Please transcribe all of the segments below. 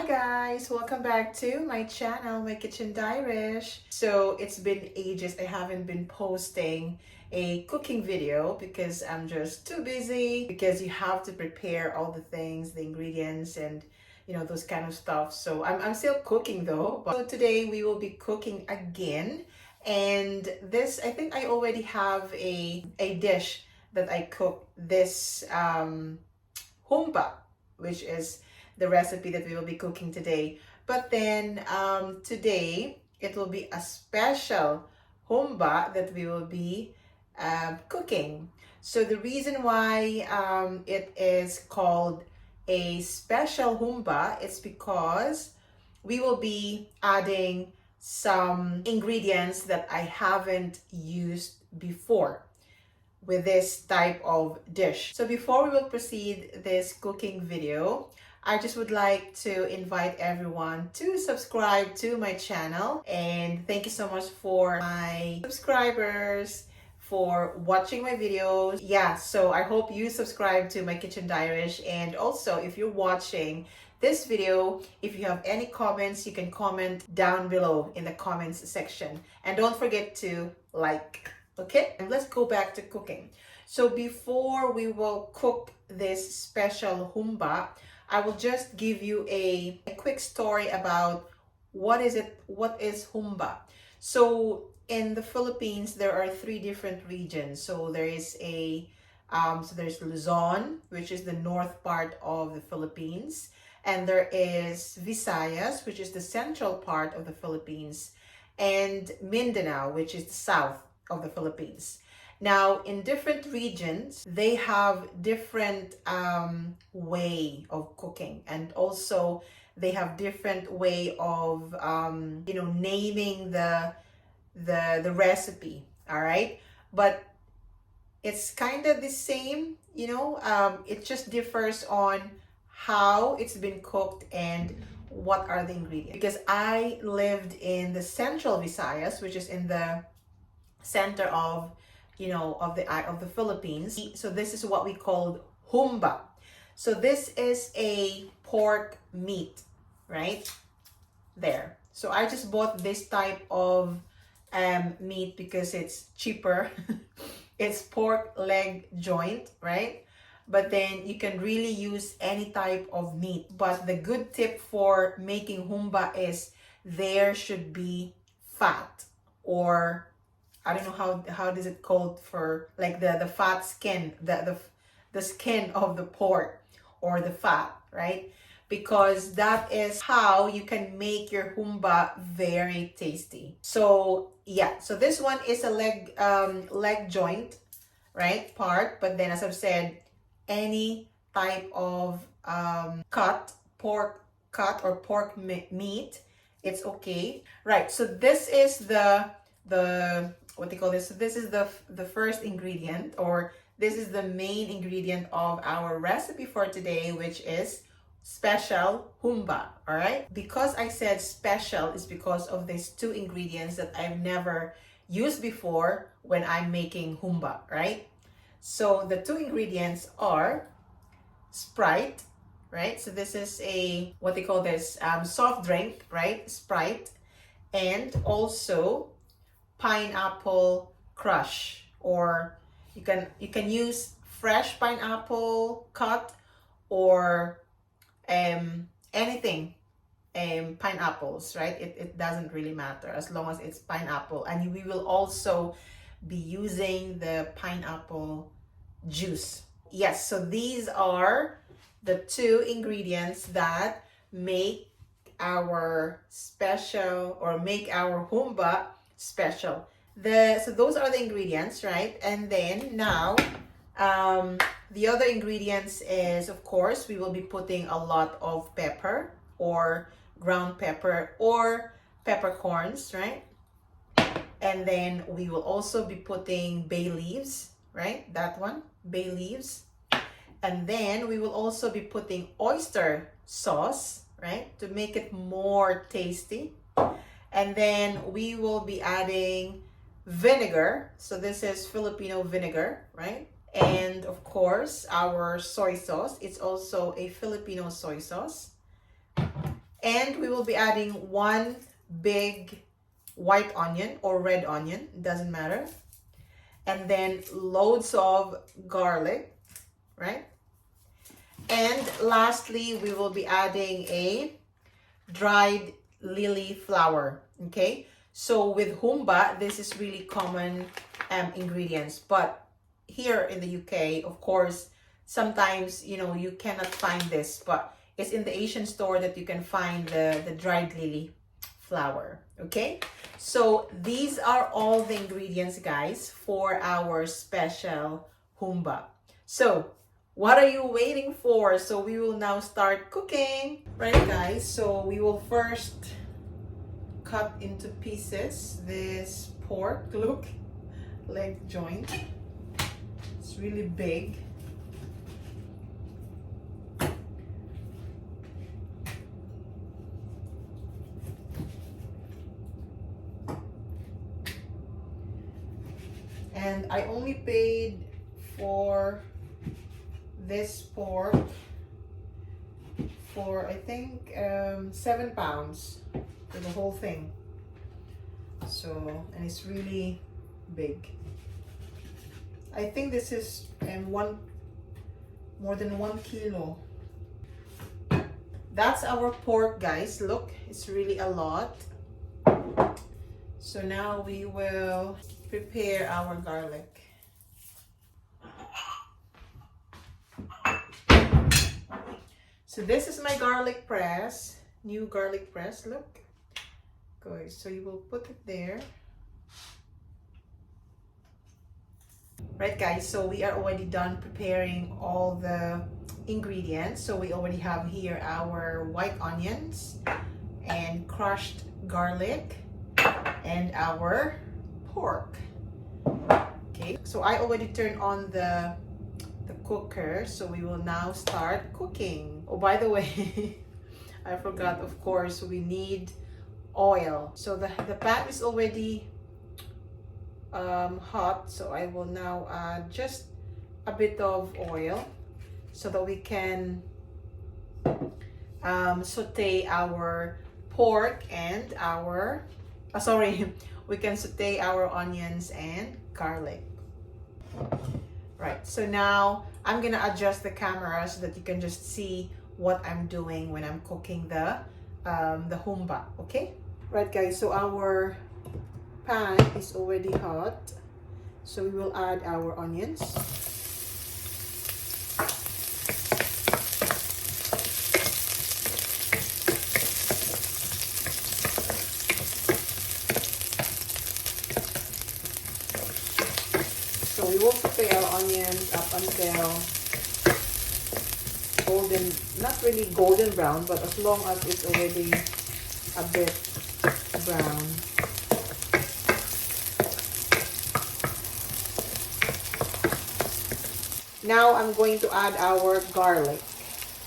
Hi guys, welcome back to my channel, MyKitchendairish. So it's been ages I haven't been posting a cooking video because I'm just too busy, because you have to prepare all the things, the ingredients, and those kind of stuff. So I'm still cooking though. But so today we will be cooking again, and this, I think I already have a dish that I cook, this Humba, which is the recipe that we will be cooking today. But then today it will be a special humba that we will be cooking. So the reason why it is called a special humba is because we will be adding some ingredients that I haven't used before with this type of dish. So before we will proceed this cooking video, I just would like to invite everyone to subscribe to my channel, and thank you so much for my subscribers, for watching my videos. Yeah, so I hope you subscribe to MyKitchendairish, and also if you're watching this video, if you have any comments, you can comment down below in the comments section, and don't forget to like. Okay, and let's go back to cooking. So before we will cook this special humba, I will just give you a quick story about what is humba. So in the Philippines, there are three different regions. So there is there's Luzon, which is the north part of the Philippines, and there is Visayas, which is the central part of the Philippines, and Mindanao, which is the south of the Philippines. Now, in different regions, they have different way of cooking, and also they have different way of naming the recipe. All right, but it's kind of the same. It just differs on how it's been cooked and what are the ingredients. Because I lived in the central Visayas, which is in the center of the Philippines. So this is what we call humba. So this is a pork meat, right there. So I just bought this type of meat because it's cheaper. It's pork leg joint, right? But then you can really use any type of meat. But the good tip for making humba is there should be fat, or I don't know how does it called, for like the fat skin, the skin of the pork, or the fat, right? Because that is how you can make your humba very tasty. So yeah, so this one is a leg joint, right, part. But then, as I've said, any type of pork cut or pork meat, it's okay, right? So this is the what they call this. So this is the first ingredient, or this is the main ingredient of our recipe for today, which is special humba. All right, because I said special is because of these two ingredients that I've never used before when I'm making humba, right? So the two ingredients are Sprite, right? So this is a, what they call this, soft drink, right? Sprite. And also pineapple crush, or you can use fresh pineapple cut, or anything pineapples, right? It doesn't really matter as long as it's pineapple. And we will also be using the pineapple juice. Yes, so these are the two ingredients that make our special, or make our humba special. So those are the ingredients, right? And then now the other ingredients is, of course, we will be putting a lot of pepper, or ground pepper, or peppercorns, right? And then we will also be putting bay leaves, right? That one, bay leaves. And then we will also be putting oyster sauce, right, to make it more tasty. And then we will be adding vinegar. So this is Filipino vinegar, right? And of course, our soy sauce. It's also a Filipino soy sauce. And we will be adding one big white onion or red onion, doesn't matter. And then loads of garlic, right? And lastly, we will be adding a dried lily flower, okay? So with Humba, this is really common ingredients, but here in the UK, of course, sometimes, you know, you cannot find this, but it's in the Asian store that you can find the dried lily flower, okay? So these are all the ingredients, guys, for our special Humba. So what are you waiting for? So we will now start cooking. Right, guys, so we will first cut into pieces this pork. Look, leg joint. It's really big. And I only paid for this pork for, I think, £7 for the whole thing. So, and it's really big. I think this is more than 1 kilo. That's our pork, guys. Look, it's really a lot. So now we will prepare our garlic. So this is my garlic press, new garlic press, look. Good, so you will put it there. Right, guys, so we are already done preparing all the ingredients. So we already have here our white onions and crushed garlic and our pork. Okay, so I already turned on the cooker, so we will now start cooking. Oh, by the way, I forgot, of course, we need oil. So the pan is already hot, so I will now add just a bit of oil so that we can saute our pork and our we can saute our onions and garlic. Right, so now I'm gonna adjust the camera so that you can just see what I'm doing when I'm cooking the Humba, okay? Right, guys, so our pan is already hot, so we will add our onions. So we will saute our onions up until golden, not really golden brown, but as long as it's already a bit brown. Now I'm going to add our garlic.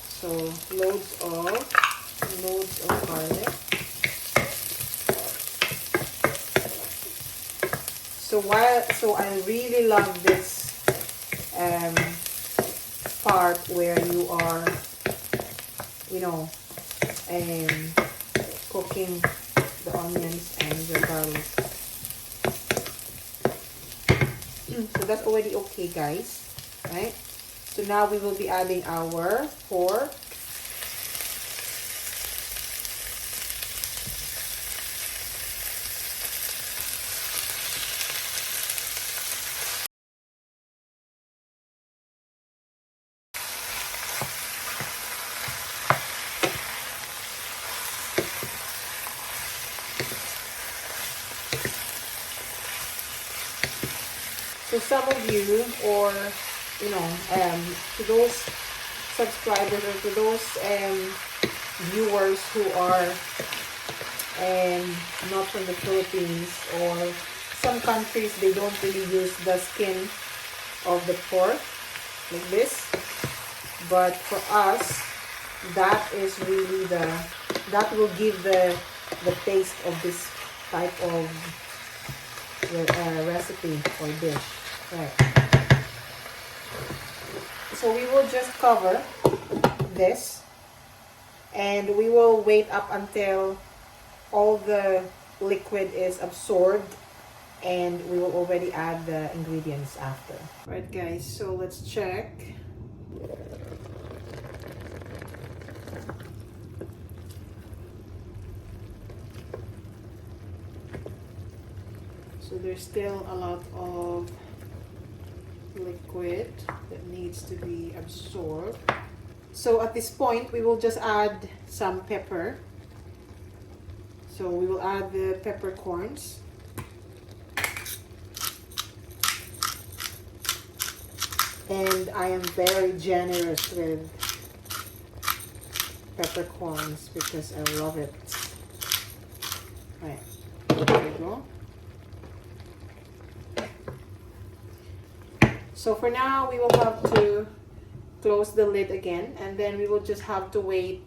So loads of garlic. So I really love this part where you are, you know, cooking the onions and the garlic. So that's already okay, guys, right? So now we will be adding our pork. So some of you, or you know, to those subscribers or to those viewers who are not from the Philippines or some countries, they don't really use the skin of the pork like this. But for us, that is really that will give the taste of this type of recipe or dish. Right. So we will just cover this and we will wait up until all the liquid is absorbed, and we will already add the ingredients after. Right guys, so let's check. So there's still a lot of liquid that needs to be absorbed. So at this point, we will just add some pepper. So we will add the peppercorns. And I am very generous with peppercorns because I love it. Right, there we go. So for now, we will have to close the lid again, and then we will just have to wait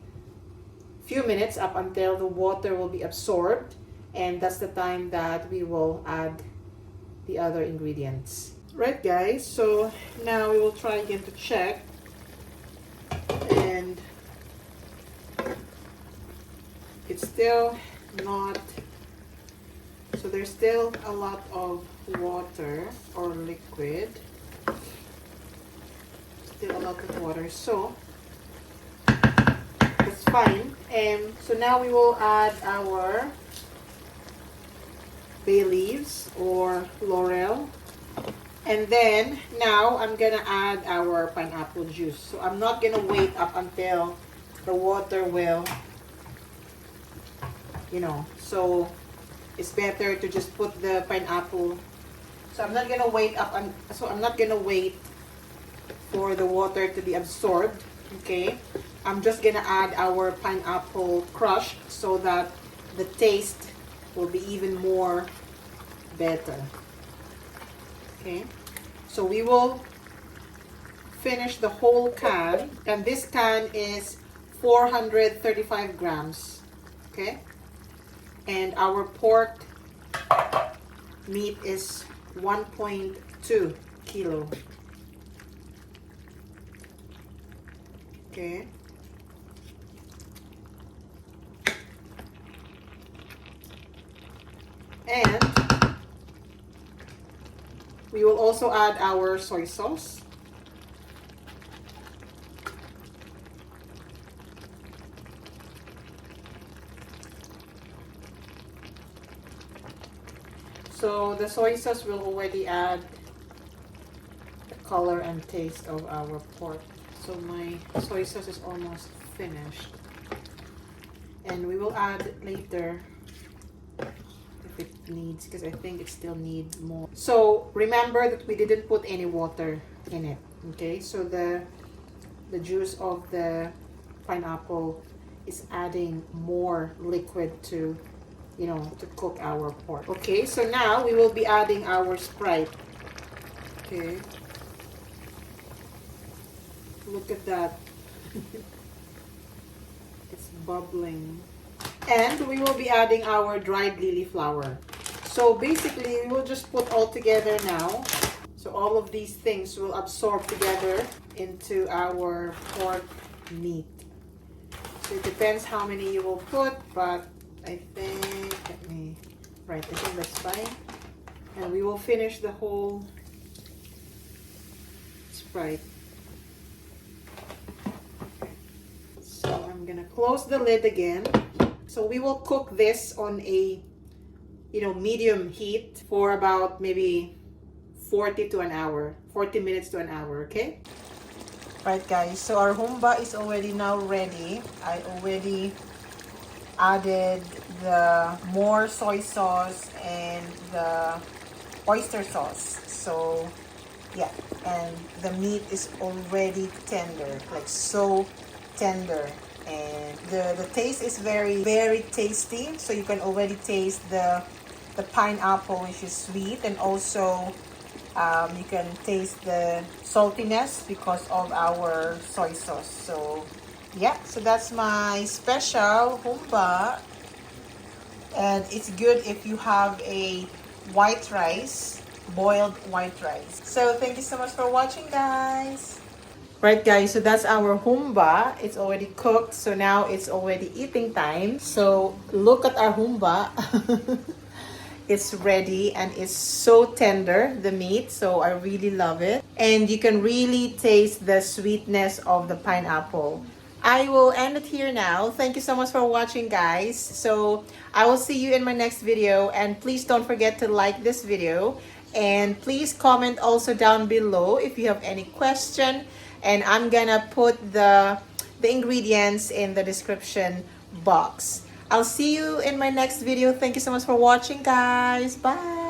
a few minutes up until the water will be absorbed, and that's the time that we will add the other ingredients. Right guys, so now we will try again to check, and it's still not, so there's still a lot of water or liquid. Still a lot of water, so that's fine. So now we will add our bay leaves or laurel, and then now I'm gonna add our pineapple juice. So I'm not gonna wait up until the water will, so it's better to just put the pineapple. So I'm not gonna wait for the water to be absorbed. Okay, I'm just gonna add our pineapple crush so that the taste will be even more better. Okay, so we will finish the whole can, and this can is 435 grams. Okay, and our pork meat is 1.2 kilo. Okay. And we will also add our soy sauce. So the soy sauce will already add the color and taste of our pork. So my soy sauce is almost finished, and we will add later if it needs, because I think it still needs more. So remember that we didn't put any water in it. Okay, so the juice of the pineapple is adding more liquid to to cook our pork. Okay, so now we will be adding our Sprite. Okay, look at that. It's bubbling. And we will be adding our dried lily flower. So basically, we will just put all together now. So all of these things will absorb together into our pork meat. So it depends how many you will put, but I think, I think that's fine. And we will finish the whole Sprite. So I'm gonna close the lid again. So we will cook this on a medium heat for about maybe 40 minutes to an hour. Okay, right guys, so our humba is already now ready. I already added the more soy sauce and the oyster sauce. So yeah, and the meat is already tender, like so tender, and the taste is very, very tasty. So you can already taste the pineapple, which is sweet, and also you can taste the saltiness because of our soy sauce. So yeah, so that's my special humba, and it's good if you have a white rice, boiled white rice. So thank you so much for watching, guys. Right, guys, so that's our humba. It's already cooked, so now it's already eating time. So look at our humba. It's ready and it's so tender, the meat, so I really love it. And you can really taste the sweetness of the pineapple. I will end it here now. Thank you so much for watching, guys. So I will see you in my next video, and please don't forget to like this video, and please comment also down below if you have any question, and I'm gonna put the ingredients in the description box. I'll see you in my next video. Thank you so much for watching, guys. Bye.